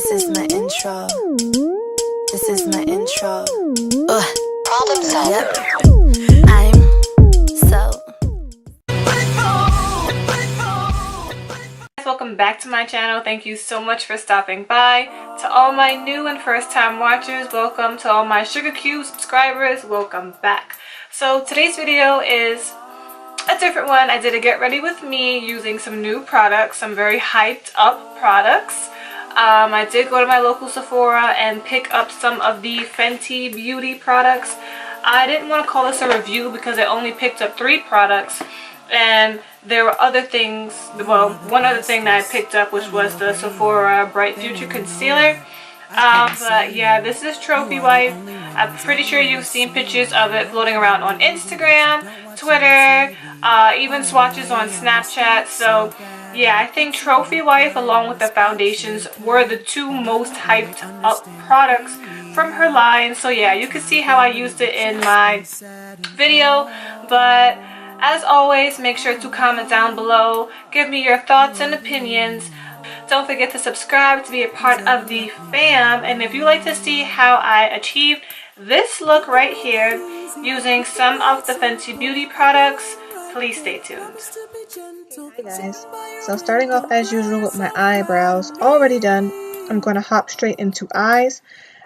This is my intro. This is my intro. Problem solver. Yep. I'm so. Welcome back to my channel. Thank you so much for stopping by. To all my new and first time watchers, welcome. To all my Sugar Cube subscribers, welcome back. So today's video is a different one. I did a get ready with me using some new products, some very hyped up products. I did go to my local Sephora and pick up some of the Fenty Beauty products. I didn't want to call this a review because I only picked up 3 products, and there were other things, well, one other thing that I picked up, which was the Sephora Bright Future Concealer. But yeah, this is Trophy Wife. I'm pretty sure you've seen pictures of it floating around on Instagram, Twitter, even swatches on Snapchat. So yeah, I think Trophy Wife along with the foundations were the 2 most hyped up products from her line. So yeah, you can see how I used it in my video. But as always, make sure to comment down below, give me your thoughts and opinions. Don't forget to subscribe to be a part of the fam. And if you like to see how I achieved this look right here using some of the Fenty Beauty products, please stay tuned. Hey guys, so starting off as usual with my eyebrows already done, I'm going to hop straight into eyes.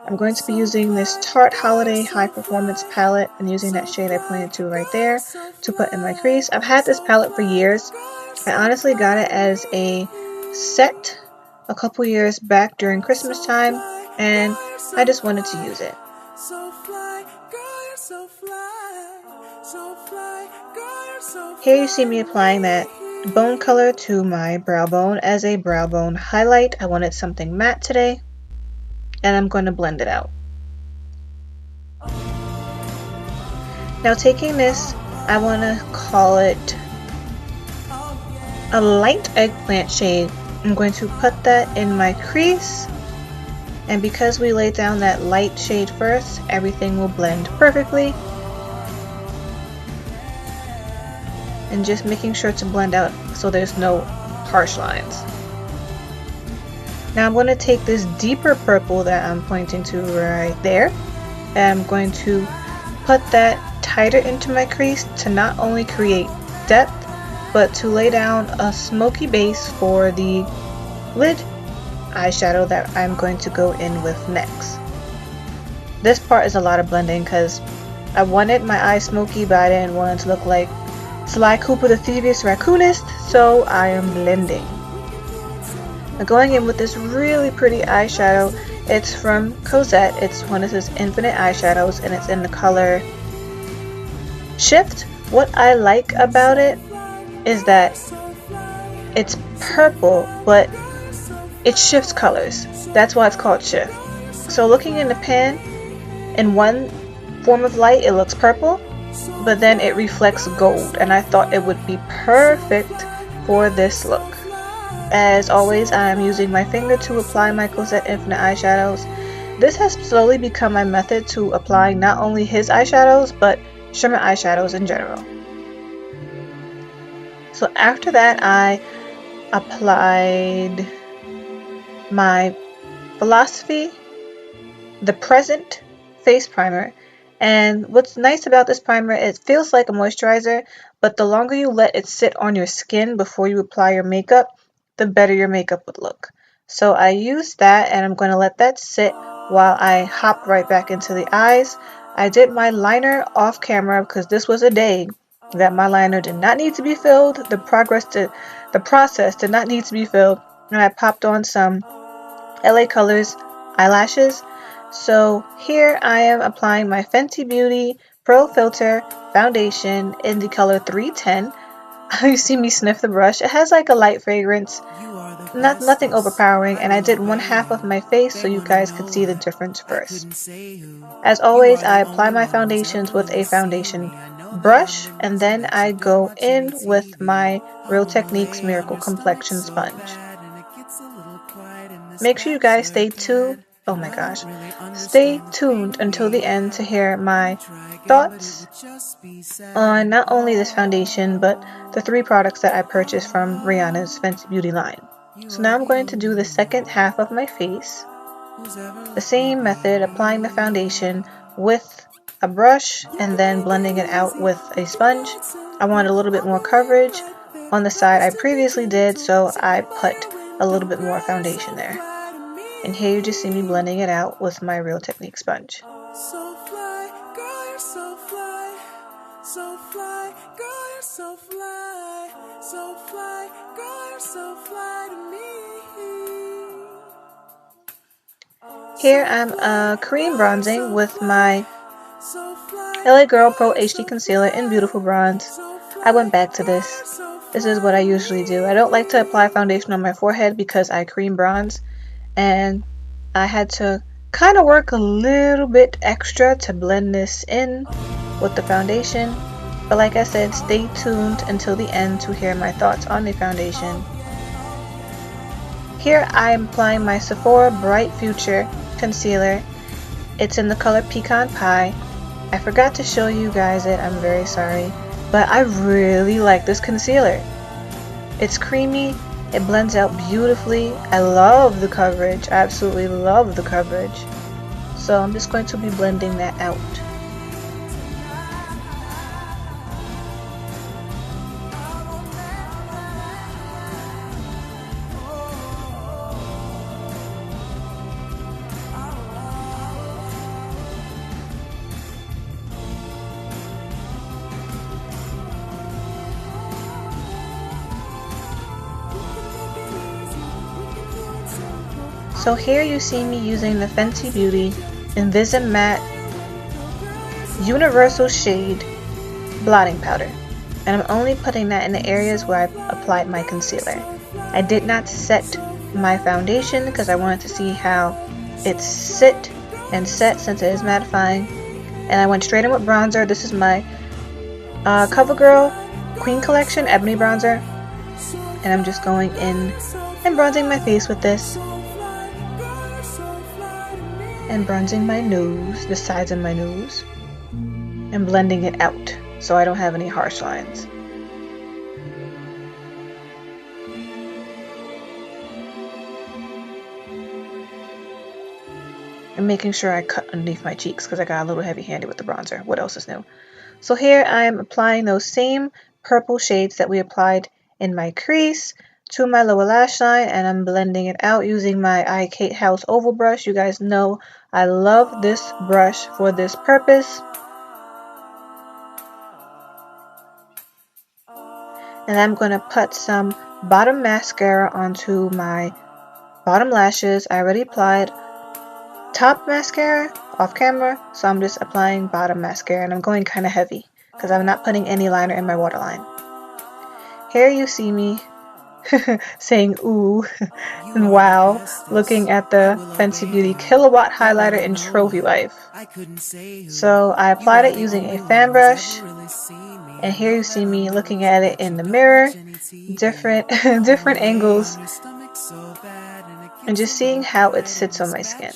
I'm going to be using this Tarte Holiday High Performance palette and using that shade I pointed to right there to put in my crease. I've had this palette for years. I honestly got it as a set a couple years back during Christmas time, and I just wanted to use it. Here you see me applying that bone color to my brow bone as a brow bone highlight. I wanted something matte today, and I'm going to blend it out. Now taking this, I want to call it a light eggplant shade. I'm going to put that in my crease, and because we laid down that light shade first, everything will blend perfectly. And just making sure to blend out so there's no harsh lines. Now I'm going to take this deeper purple that I'm pointing to right there, and I'm going to put that tighter into my crease to not only create depth, but to lay down a smoky base for the lid eyeshadow that I'm going to go in with next. This part is a lot of blending because I wanted my eyes smoky, but I didn't want it to look like Sly Cooper the Thievius Raccoonist, so I am blending. Now going in with this really pretty eyeshadow. It's from Cozzette. It's one of his Infinite eyeshadows, and it's in the color Shift. What I like about it is that it's purple, but it shifts colors. That's why it's called Shift. So looking in the pan, in one form of light it looks purple, but then it reflects gold, and I thought it would be perfect for this look. As always, I am using my finger to apply my Cozzette Infinite eyeshadows. This has slowly become my method to applying not only his eyeshadows, but shimmer eyeshadows in general. So after that, I applied my Philosophy The Present face primer. And what's nice about this primer, it feels like a moisturizer, but the longer you let it sit on your skin before you apply your makeup, the better your makeup would look. So I used that, and I'm going to let that sit while I hop right back into the eyes. I did my liner off camera because this was a day that my liner did not need to be filled. The process did not need to be filled, and I popped on some LA Colors eyelashes. So here I am applying my Fenty Beauty Pro Filter foundation in the color 310. You see me sniff the brush. It has like a light fragrance, nothing overpowering, and I did one half of my face so you guys could see the difference first. As always, I apply my foundations with a foundation brush, and then I go in with my Real Techniques Miracle Complexion Sponge. Make sure you guys stay tuned. Oh my gosh. Stay tuned until the end to hear my thoughts on not only this foundation, but the 3 products that I purchased from Rihanna's Fenty Beauty line. So now I'm going to do the second half of my face. The same method, applying the foundation with a brush and then blending it out with a sponge. I want a little bit more coverage on the side I previously did, so I put a little bit more foundation there. And here you just see me blending it out with my Real Technique sponge. So fly, girl, you're so fly. So fly, girl, you're so fly. So fly, girl, you're so fly to me. Here I'm cream bronzing with my LA Girl Pro HD Concealer in Beautiful Bronze. I went back to this. This is what I usually do. I don't like to apply foundation on my forehead because I cream bronze, and I had to kind of work a little bit extra to blend this in with the foundation. But like I said, stay tuned until the end to hear my thoughts on the foundation. Here I am applying my Sephora Bright Future concealer. It's in the color Pecan Pie. I forgot to show you guys it, I'm very sorry, but I really like this concealer. It's creamy, it blends out beautifully. I love the coverage, I absolutely love the coverage. So I'm just going to be blending that out. So here you see me using the Fenty Beauty Invisimatte Universal Shade Blotting Powder. And I'm only putting that in the areas where I applied my concealer. I did not set my foundation because I wanted to see how it sit and set since it is mattifying. And I went straight in with bronzer. This is my CoverGirl Queen Collection Ebony bronzer. And I'm just going in and bronzing my face with this. And bronzing my nose, the sides of my nose, and blending it out so I don't have any harsh lines. And making sure I cut underneath my cheeks because I got a little heavy-handed with the bronzer. What else is new? So here I'm applying those same purple shades that we applied in my crease to my lower lash line, and I'm blending it out using my iKate House Oval brush. You guys know I love this brush for this purpose. And I'm going to put some bottom mascara onto my bottom lashes. I already applied top mascara off camera, so I'm just applying bottom mascara, and I'm going kind of heavy because I'm not putting any liner in my waterline. Here you see me saying ooh and wow, looking at the Fenty Beauty Killawatt highlighter in Trophy Wife. So I applied it using a fan brush, and here you see me looking at it in the mirror, different angles, and just seeing how it sits on my skin.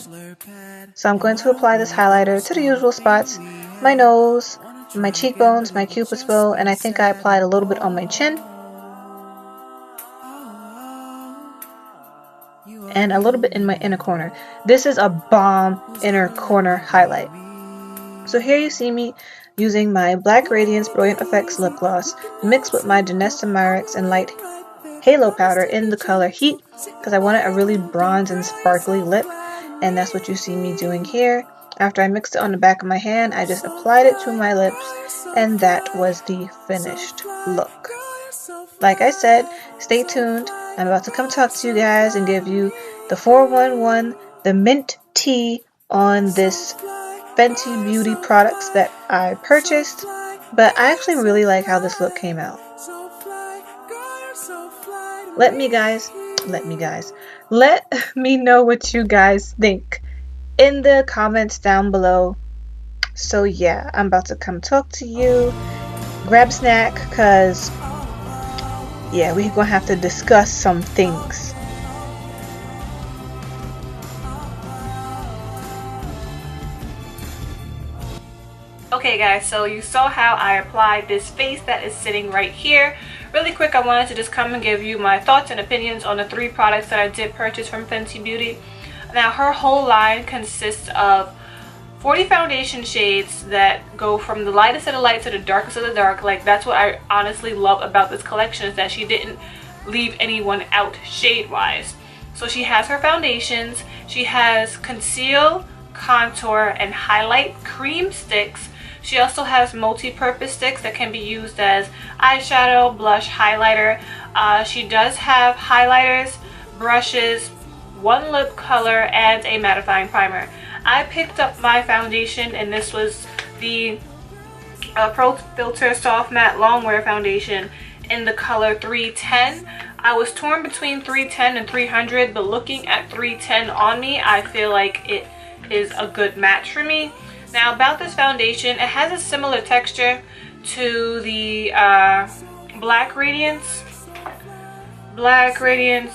So I'm going to apply this highlighter to the usual spots: my nose, my cheekbones, my cupid's bow, and I think I applied a little bit on my chin. And a little bit in my inner corner. This is a bomb inner corner highlight. So here you see me using my Black Radiance Brilliant Effects lip gloss mixed with my Janessa Myricks and Light Halo powder in the color Heat, because I wanted a really bronze and sparkly lip, and that's what you see me doing here. After I mixed it on the back of my hand, I just applied it to my lips, and that was the finished look. Like I said, stay tuned. I'm about to come talk to you guys and give you the 411, the mint tea on this Fenty Beauty products that I purchased. But I actually really like how this look came out. Let me know what you guys think in the comments down below. So yeah, I'm about to come talk to you. Grab a snack, cause yeah, we're gonna have to discuss some things. Okay guys, so you saw how I applied this face that is sitting right here. really quick, I wanted to just come and give you my thoughts and opinions on the 3 products that I did purchase from Fenty Beauty. Now, her whole line consists of 40 foundation shades that go from the lightest of the light to the darkest of the dark. Like, that's what I honestly love about this collection, is that she didn't leave anyone out shade-wise. So she has her foundations, she has conceal, contour, and highlight cream sticks. She also has multi-purpose sticks that can be used as eyeshadow, blush, highlighter. She does have highlighters, brushes, 1 lip color, and a mattifying primer. I picked up my foundation, and this was the Pro Filt'r Soft Matte Longwear Foundation in the color 310. I was torn between 310 and 300, but looking at 310 on me, I feel like it is a good match for me. Now, about this foundation, it has a similar texture to the Black Radiance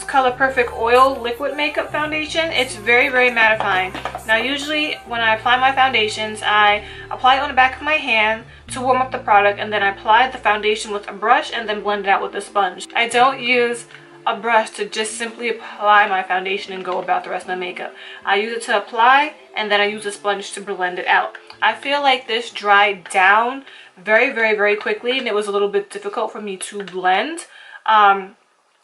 Color Perfect Oil Liquid Makeup Foundation. It's very, very mattifying. Now, usually when I apply my foundations, I apply it on the back of my hand to warm up the product, and then I apply the foundation with a brush and then blend it out with a sponge. I don't use a brush to just simply apply my foundation and go about the rest of my makeup. I use it to apply, and then I use a sponge to blend it out. I feel like this dried down very, very, very quickly, and it was a little bit difficult for me to blend.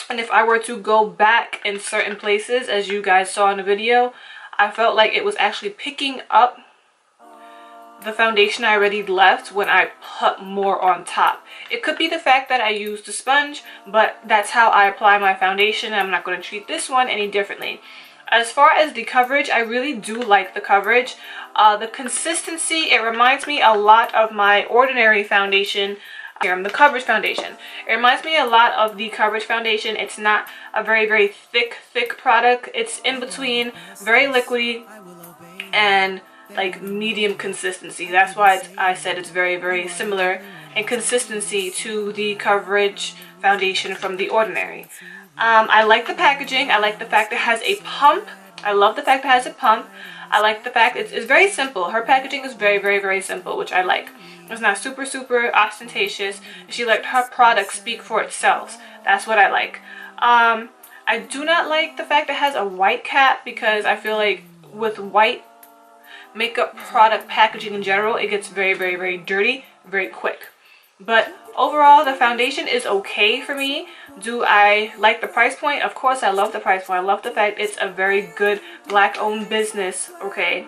And if I were to go back in certain places, as you guys saw in the video, I felt like it was actually picking up the foundation I already left when I put more on top. It could be the fact that I used a sponge, but that's how I apply my foundation. I'm not going to treat this one any differently. As far as the coverage, I really do like the coverage. The consistency, it reminds me a lot of my Ordinary foundation. The Coverage foundation. It reminds me a lot of the Coverage foundation. It's not a very, very thick product. It's in between very liquidy and like medium consistency. That's why I said it's very, very similar in consistency to the Coverage foundation from the Ordinary. I like the packaging. I like the fact it has a pump. I love the fact it has a pump. I like the fact it's very simple. Her packaging is very, very, very simple, which I like. It's not super, super ostentatious. She let her product speak for itself. That's what I like. I do not like the fact it has a white cap, because I feel like with white makeup product packaging in general, it gets very, very, very dirty very quick. But overall, the foundation is okay for me. Do I like the price point? Of course, I love the price point. I love the fact it's a very good Black-owned business, okay?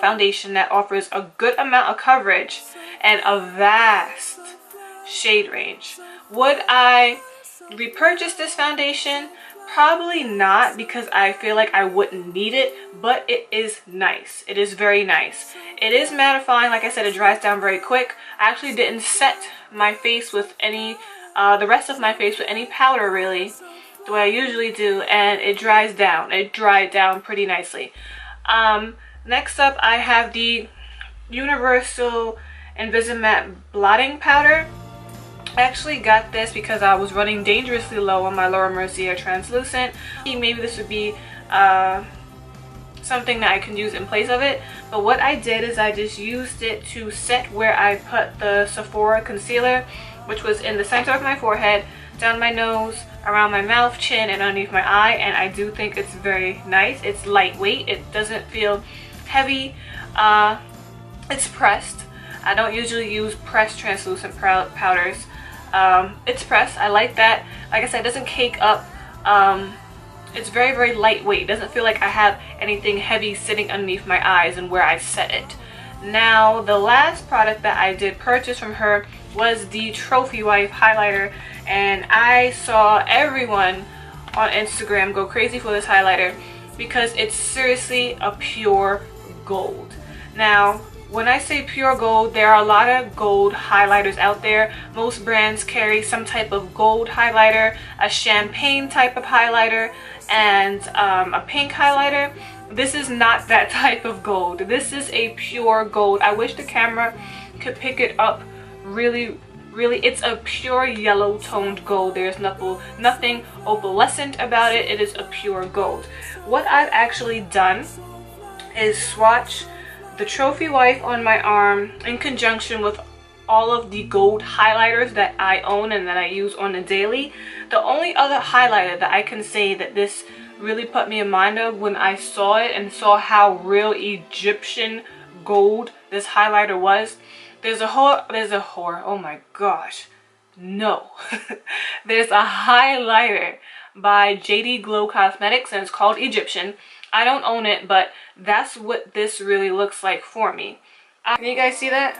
Foundation that offers a good amount of coverage and a vast shade range. Would I repurchase this foundation? Probably not, because I feel like I wouldn't need it, but it is nice. It is very nice. It is mattifying. Like I said, it dries down very quick. I actually didn't set my face with any, the rest of my face with any powder really, the way I usually do, and it dries down. It dried down pretty nicely. Next up, I have the Universal Invisimatte Blotting Powder. I actually got this because I was running dangerously low on my Laura Mercier Translucent. Maybe this would be something that I can use in place of it. But what I did is I just used it to set where I put the Sephora concealer, which was in the center of my forehead, down my nose, around my mouth, chin, and underneath my eye. And I do think it's very nice. It's lightweight. It doesn't feel heavy. It's pressed. I don't usually use pressed translucent powders. It's pressed. I like that. Like I said, it doesn't cake up. It's very, very lightweight. It doesn't feel like I have anything heavy sitting underneath my eyes and where I set it. Now, the last product that I did purchase from her was the Trophy Wife highlighter, and I saw everyone on Instagram go crazy for this highlighter because it's seriously a pure gold. Now, when I say pure gold, there are a lot of gold highlighters out there. Most brands carry some type of gold highlighter, a champagne type of highlighter, and a pink highlighter. This is not that type of gold. This is a pure gold. I wish the camera could pick it up really, really. It's a pure yellow toned gold. There's nothing opalescent about it. It is a pure gold. What I've actually done is swatch the Trophy Wife on my arm in conjunction with all of the gold highlighters that I own and that I use on the daily. The only other highlighter that I can say that this really put me in mind of when I saw it and saw how real Egyptian gold this highlighter was. There's a oh my gosh, no. There's a highlighter by JD Glow Cosmetics and it's called Egyptian. I don't own it, but that's what this really looks like for me. Can you guys see that?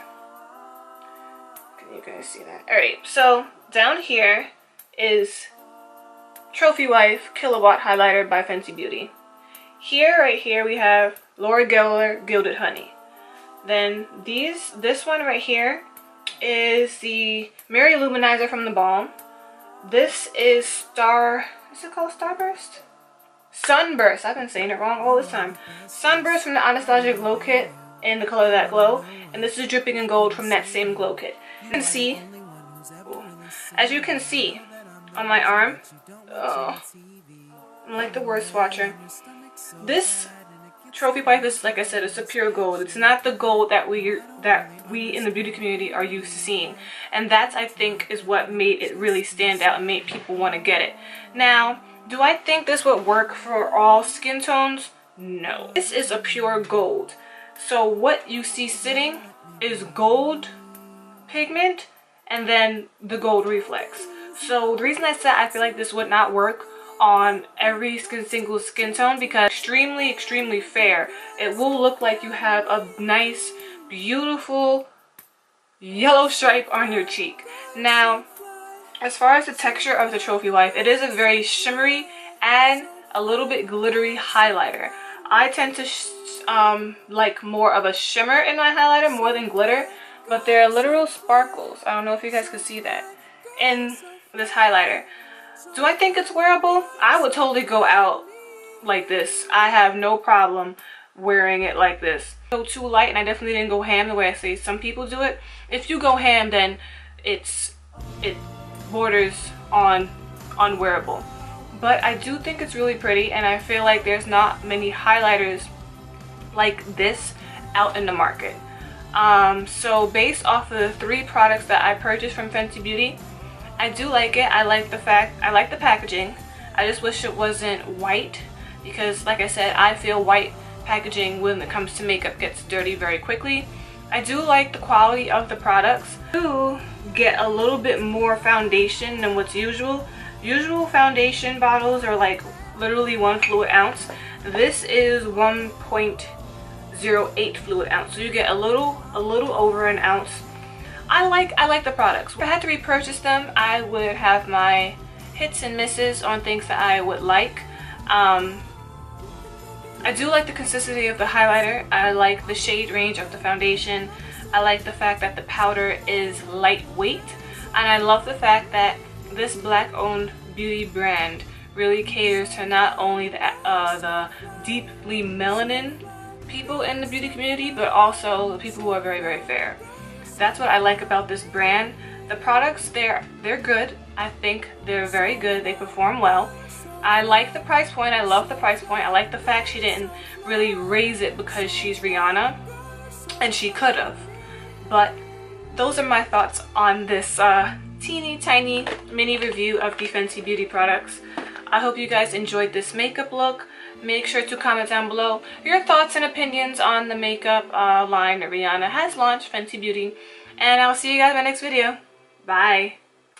Can you guys see that? Alright, so down here is Trophy Wife Killawatt highlighter by Fenty Beauty. Here, right here, we have Laura Geller Gilded Honey. Then this one right here is the Mary Luminizer from the Balm. This is is it called Starburst? Sunburst. I've been saying it wrong all this time. Sunburst from the Anastasia Glow Kit in the color That Glow. And this is Dripping in Gold from that same glow kit. You can see, as you can see on my arm, oh, I'm like the worst watcher. This Trophy Wife is, like I said, it's a pure gold. It's not the gold that we in the beauty community are used to seeing. And that's, I think, is what made it really stand out and made people want to get it. Now, do I think this would work for all skin tones? No. This is a pure gold. So what you see sitting is gold pigment and then the gold reflex. So the reason I said I feel like this would not work on every single skin tone, because extremely fair, it will look like you have a nice beautiful yellow stripe on your cheek. Now, as far as the texture of the Trophy Wife, it is a very shimmery and a little bit glittery highlighter. I tend to like more of a shimmer in my highlighter more than glitter, but there are literal sparkles, I don't know if you guys can see that, in this highlighter. Do I think it's wearable? I would totally go out like this. I have no problem wearing it like this. Go too light, and I definitely didn't go ham the way I say some people do it. If you go ham, then it borders on unwearable. But I do think it's really pretty, and I feel like there's not many highlighters like this out in the market. So based off of the 3 products that I purchased from Fenty Beauty, I do like it. I like the packaging. I just wish it wasn't white, because like I said, I feel white packaging when it comes to makeup gets dirty very quickly. I do like the quality of the products. I do get a little bit more foundation than what's usual. Usual foundation bottles are like literally 1 fluid ounce. This is 1.08 fluid ounce, so you get a little over an ounce. I like the products. If I had to repurchase them, I would have my hits and misses on things that I would like. I do like the consistency of the highlighter. I like the shade range of the foundation. I like the fact that the powder is lightweight, and I love the fact that this black-owned beauty brand really caters to not only the deeply melanin people in the beauty community, but also the people who are very fair. That's what I like about this brand. The products, they're good. I think they're very good. They perform well. I like the price point. I love the price point. I like the fact she didn't really raise it because she's Rihanna, and she could have. But those are my thoughts on this teeny tiny mini review of the Fenty Beauty products. I hope you guys enjoyed this makeup look. Make sure to comment down below your thoughts and opinions on the makeup line that Rihanna has launched, Fenty Beauty. And I'll see you guys in my next video. Bye.